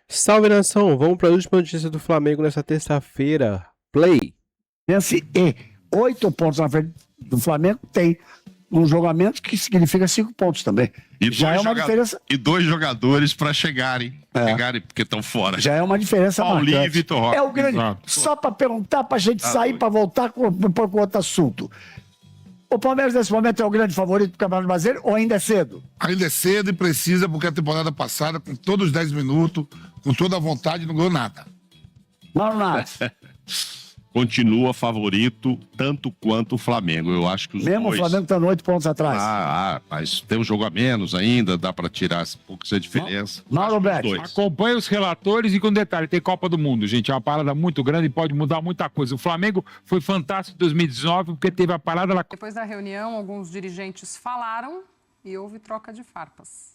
Salve, nação! Vamos para a última notícia do Flamengo nessa terça-feira. Play! Fluminense e 8 pontos na frente do Flamengo tem um jogamento que significa 5 pontos também. E já é uma diferença. E 2 jogadores para chegarem, porque estão fora. Já é uma diferença Paulinho marcante. e Vitor Roque. É o grande. Só para perguntar, para a gente sair, para voltar com outro assunto. O Palmeiras, nesse momento, é o grande favorito do Campeonato Brasileiro ou ainda é cedo? Ainda é cedo e precisa, porque a temporada passada, com todos os 10 minutos, com toda a vontade, não ganhou nada. Mauro Naves. Continua favorito tanto quanto o Flamengo. Eu acho que os Mesmo dois... o Flamengo está 8 pontos atrás. Mas tem um jogo a menos ainda, dá para tirar um pouco essa diferença. Mauro Betti. Acompanhe os relatores e com detalhe, tem Copa do Mundo, gente, é uma parada muito grande e pode mudar muita coisa. O Flamengo foi fantástico em 2019 porque teve a parada lá. Depois da reunião, alguns dirigentes falaram e houve troca de farpas.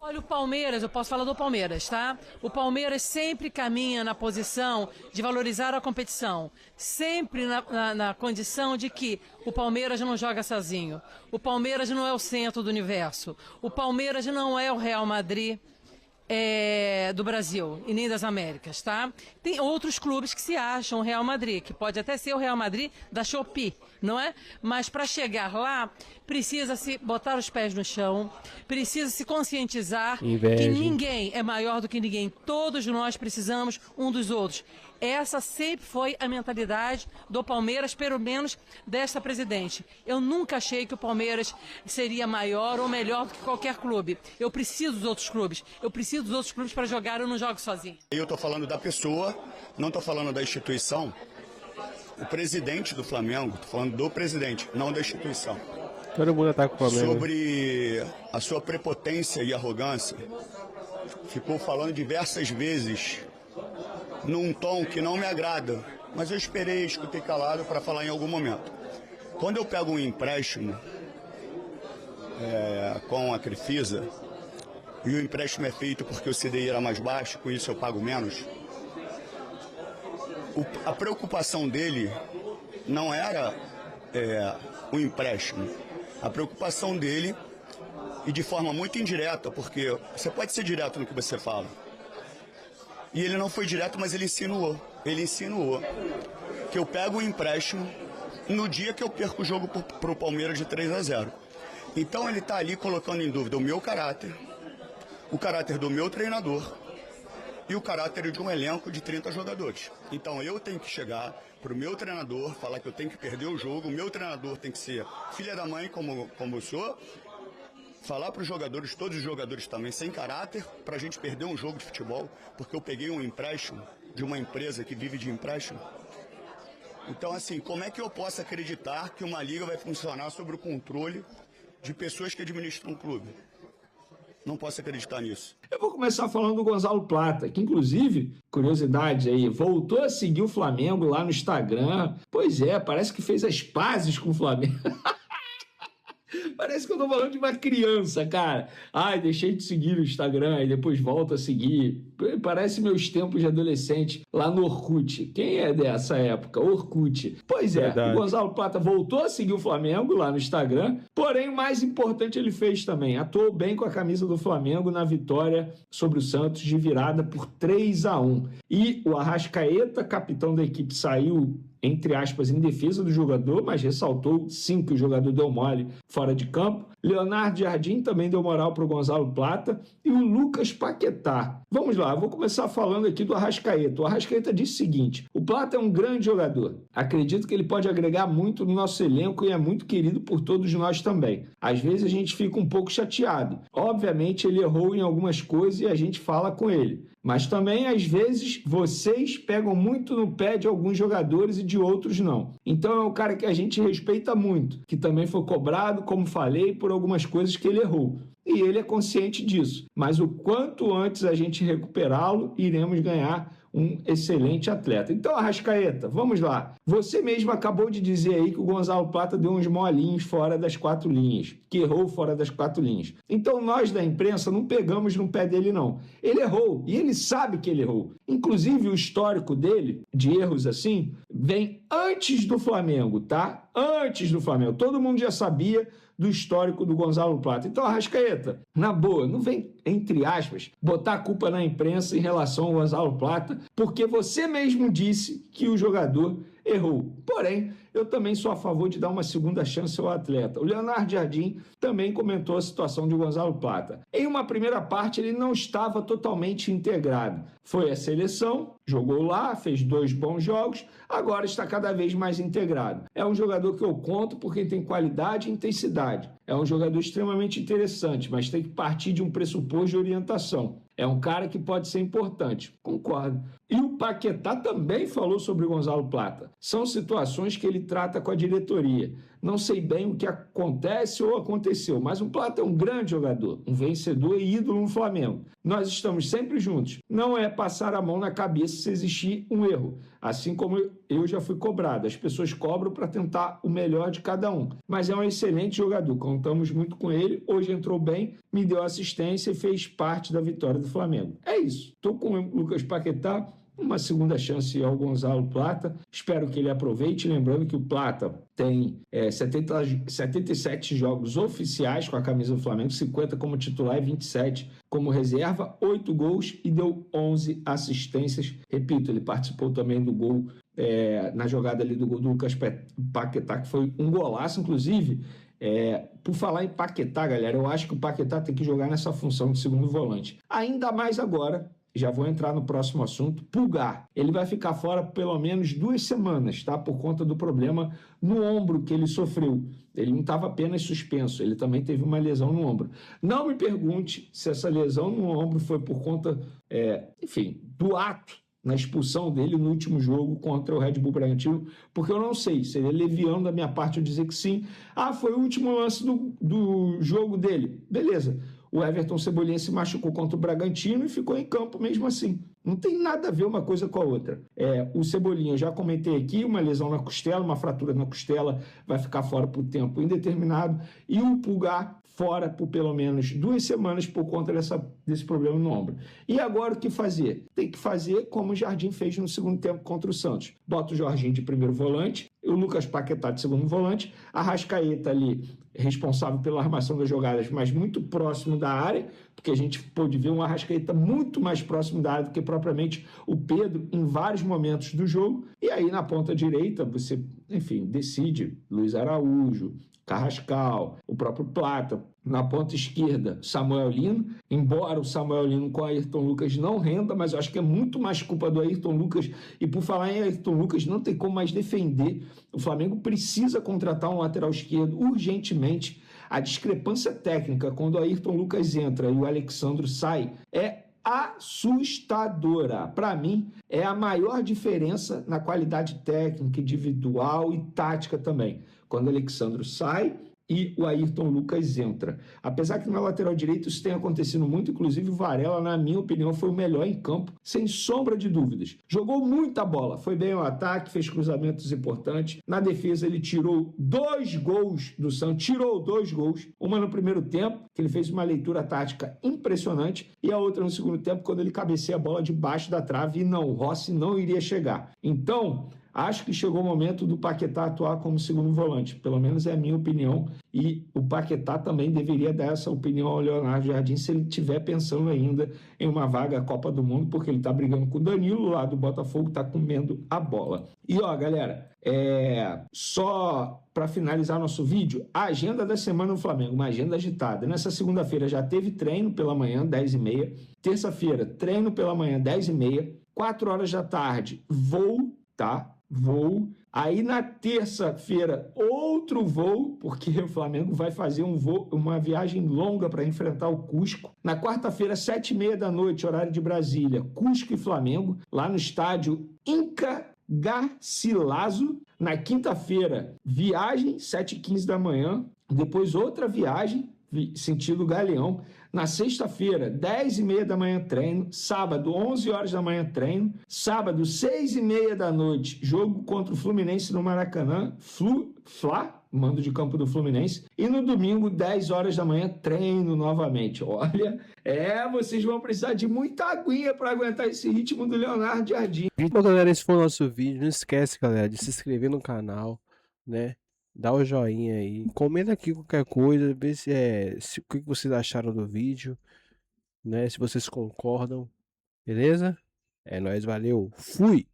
Olha, o Palmeiras, eu posso falar do Palmeiras, tá? O Palmeiras sempre caminha na posição de valorizar a competição. Sempre na condição de que o Palmeiras não joga sozinho. O Palmeiras não é o centro do universo. O Palmeiras não é o Real Madrid do Brasil e nem das Américas, tá? Tem outros clubes que se acham o Real Madrid, que pode até ser o Real Madrid da Shopee, não é? Mas para chegar lá, precisa se botar os pés no chão, precisa se conscientizar que ninguém é maior do que ninguém. Todos nós precisamos um dos outros. Essa sempre foi a mentalidade do Palmeiras, pelo menos desta presidente. Eu nunca achei que o Palmeiras seria maior ou melhor do que qualquer clube. Eu preciso dos outros clubes. Eu preciso dos outros clubes para jogar, eu não jogo sozinho. Eu estou falando da pessoa, não estou falando da instituição. O presidente do Flamengo, estou falando do presidente, não da instituição. Todo mundo ataca o Flamengo. Sobre a sua prepotência e arrogância, ficou falando diversas vezes num tom que não me agrada, mas eu esperei, escutei calado para falar em algum momento. Quando eu pego um empréstimo com a Crefisa, e o empréstimo é feito porque o CDI era mais baixo, com isso eu pago menos, a preocupação dele não era o empréstimo. A preocupação dele, e de forma muito indireta, porque você pode ser direto no que você fala, e ele não foi direto, mas ele insinuou. Ele insinuou que eu pego o empréstimo no dia que eu perco o jogo para o Palmeiras de 3-0. Então ele está ali colocando em dúvida o meu caráter, o caráter do meu treinador e o caráter de um elenco de 30 jogadores. Então eu tenho que chegar para o meu treinador, falar que eu tenho que perder o jogo, o meu treinador tem que ser filha da mãe, como eu sou, falar para os jogadores, todos os jogadores também, sem caráter, para a gente perder um jogo de futebol, porque eu peguei um empréstimo de uma empresa que vive de empréstimo. Então, assim, como é que eu posso acreditar que uma liga vai funcionar sob o controle de pessoas que administram um clube? Não posso acreditar nisso. Eu vou começar falando do Gonzalo Plata, que inclusive, curiosidade aí, voltou a seguir o Flamengo lá no Instagram. Pois é, parece que fez as pazes com o Flamengo. Parece que eu tô falando de uma criança, cara. Ai, deixei de seguir o Instagram e depois volto a seguir. Parece meus tempos de adolescente lá no Orkut. Quem é dessa época? Orkut. Pois é, o Gonzalo Plata voltou a seguir o Flamengo lá no Instagram. Porém, o mais importante ele fez também. Atuou bem com a camisa do Flamengo na vitória sobre o Santos de virada por 3-1. E o Arrascaeta, capitão da equipe, saiu, entre aspas, em defesa do jogador, mas ressaltou sim que o jogador deu mole fora de campo. Leonardo Jardim também deu moral para o Gonzalo Plata e o Lucas Paquetá. Vamos lá, eu vou começar falando aqui do Arrascaeta. O Arrascaeta disse o seguinte: o Plata é um grande jogador. Acredito que ele pode agregar muito no nosso elenco e é muito querido por todos nós também. Às vezes a gente fica um pouco chateado. Obviamente ele errou em algumas coisas e a gente fala com ele. Mas também, às vezes, vocês pegam muito no pé de alguns jogadores e de outros não. Então é um cara que a gente respeita muito, que também foi cobrado, como falei, por algumas coisas que ele errou. E ele é consciente disso. Mas o quanto antes a gente recuperá-lo, iremos ganhar um excelente atleta. Então, Arrascaeta, vamos lá. Você mesmo acabou de dizer aí que o Gonzalo Plata deu uns molinhos fora das 4 linhas, que errou fora das 4 linhas. Então, nós da imprensa não pegamos no pé dele, não. Ele errou, e ele sabe que ele errou. Inclusive, o histórico dele, de erros assim, vem antes do Flamengo, tá? Antes do Flamengo. Todo mundo já sabia do histórico do Gonzalo Plata. Então, Arrascaeta, na boa, não vem, entre aspas, botar a culpa na imprensa em relação ao Gonzalo Plata, porque você mesmo disse que o jogador errou. Porém, eu também sou a favor de dar uma segunda chance ao atleta. O Leonardo Jardim também comentou a situação de Gonzalo Plata. Em uma primeira parte, ele não estava totalmente integrado. Foi à seleção, jogou lá, fez 2 bons jogos, agora está cada vez mais integrado. É um jogador que eu conto porque tem qualidade e intensidade. É um jogador extremamente interessante, mas tem que partir de um pressuposto de orientação. É um cara que pode ser importante. Concordo. E o Paquetá também falou sobre o Gonzalo Plata. São situações que ele trata com a diretoria. Não sei bem o que acontece ou aconteceu, mas o Plata é um grande jogador, um vencedor e ídolo no Flamengo. Nós estamos sempre juntos. Não é passar a mão na cabeça se existir um erro. Assim como eu já fui cobrado. As pessoas cobram para tentar o melhor de cada um. Mas é um excelente jogador. Contamos muito com ele. Hoje entrou bem, me deu assistência e fez parte da vitória do Flamengo. É isso. Estou com o Lucas Paquetá. Uma segunda chance ao Gonzalo Plata. Espero que ele aproveite. Lembrando que o Plata tem 77 jogos oficiais com a camisa do Flamengo, 50 como titular e 27 como reserva, 8 gols e deu 11 assistências. Repito, ele participou também do gol, na jogada ali do gol do Lucas Paquetá, que foi um golaço, inclusive. Por falar em Paquetá, galera, eu acho que o Paquetá tem que jogar nessa função de segundo volante. Ainda mais agora. Já vou entrar no próximo assunto. Pulgar. Ele vai ficar fora pelo menos 2 semanas, tá? Por conta do problema no ombro que ele sofreu. Ele não estava apenas suspenso, ele também teve uma lesão no ombro. Não me pergunte se essa lesão no ombro foi por conta, do ato na expulsão dele no último jogo contra o Red Bull Bragantino, porque eu não sei, seria leviano da minha parte eu dizer que sim. Foi o último lance do jogo dele. Beleza. O Everton Cebolinha se machucou contra o Bragantino e ficou em campo mesmo assim. Não tem nada a ver uma coisa com a outra. O Cebolinha, já comentei aqui, uma lesão na costela, uma fratura na costela, vai ficar fora por tempo indeterminado. E o Pulgar fora por pelo menos 2 semanas por conta desse problema no ombro. E agora o que fazer? Tem que fazer como o Jardim fez no segundo tempo contra o Santos. Bota o Jorginho de primeiro volante, o Lucas Paquetá de segundo volante, a Arrascaeta ali responsável pela armação das jogadas, mas muito próximo da área, porque a gente pôde ver um Arrascaeta muito mais próximo da área do que propriamente o Pedro em vários momentos do jogo. E aí na ponta direita você, decide Luiz Araújo, Carrascal, o próprio Plata. Na ponta esquerda, Samuel Lino, embora o Samuel Lino com o Ayrton Lucas não renda, mas eu acho que é muito mais culpa do Ayrton Lucas. E por falar em Ayrton Lucas, não tem como mais defender. O Flamengo precisa contratar um lateral esquerdo urgentemente. A discrepância técnica quando o Ayrton Lucas entra e o Alexandro sai é assustadora. Para mim, é a maior diferença na qualidade técnica, individual e tática também. Quando o Alexandro sai e o Ayrton Lucas entra. Apesar que na lateral direita isso tem acontecido muito, inclusive o Varela, na minha opinião, foi o melhor em campo, sem sombra de dúvidas. Jogou muita bola, foi bem ao ataque, fez cruzamentos importantes. Na defesa ele tirou 2 gols do Santos, uma no primeiro tempo, que ele fez uma leitura tática impressionante, e a outra no segundo tempo, quando ele cabeceia a bola debaixo da trave, e não, o Rossi não iria chegar. Então, acho que chegou o momento do Paquetá atuar como segundo volante, pelo menos é a minha opinião, e o Paquetá também deveria dar essa opinião ao Leonardo Jardim se ele estiver pensando ainda em uma vaga à Copa do Mundo, porque ele está brigando com o Danilo lá do Botafogo, está comendo a bola. E galera, só para finalizar nosso vídeo, a agenda da semana no Flamengo, uma agenda agitada. Nessa segunda-feira já teve treino pela manhã, 10h30, terça-feira treino pela manhã, 10h30, 4 horas da tarde, voo. Aí na terça-feira, outro voo, porque o Flamengo vai fazer uma viagem longa para enfrentar o Cusco. Na quarta-feira, 7h30 da noite, horário de Brasília, Cusco e Flamengo, lá no estádio Inca Garcilaso. Na quinta-feira, viagem, 7h15 da manhã. Depois outra viagem, sentido Galeão. Na sexta-feira, 10h30 da manhã, treino. Sábado, 11 horas da manhã, treino. Sábado, 6h30 da noite, jogo contra o Fluminense no Maracanã. Fla, mando de campo do Fluminense. E no domingo, 10 horas da manhã, treino novamente. Olha, vocês vão precisar de muita aguinha para aguentar esse ritmo do Leonardo Jardim. Bom, galera, esse foi o nosso vídeo. Não esquece, galera, de se inscrever no canal, né? Dá o joinha aí. Comenta aqui qualquer coisa. Vê o que vocês acharam do vídeo. Né? Se vocês concordam. Beleza? É nóis, valeu. Fui!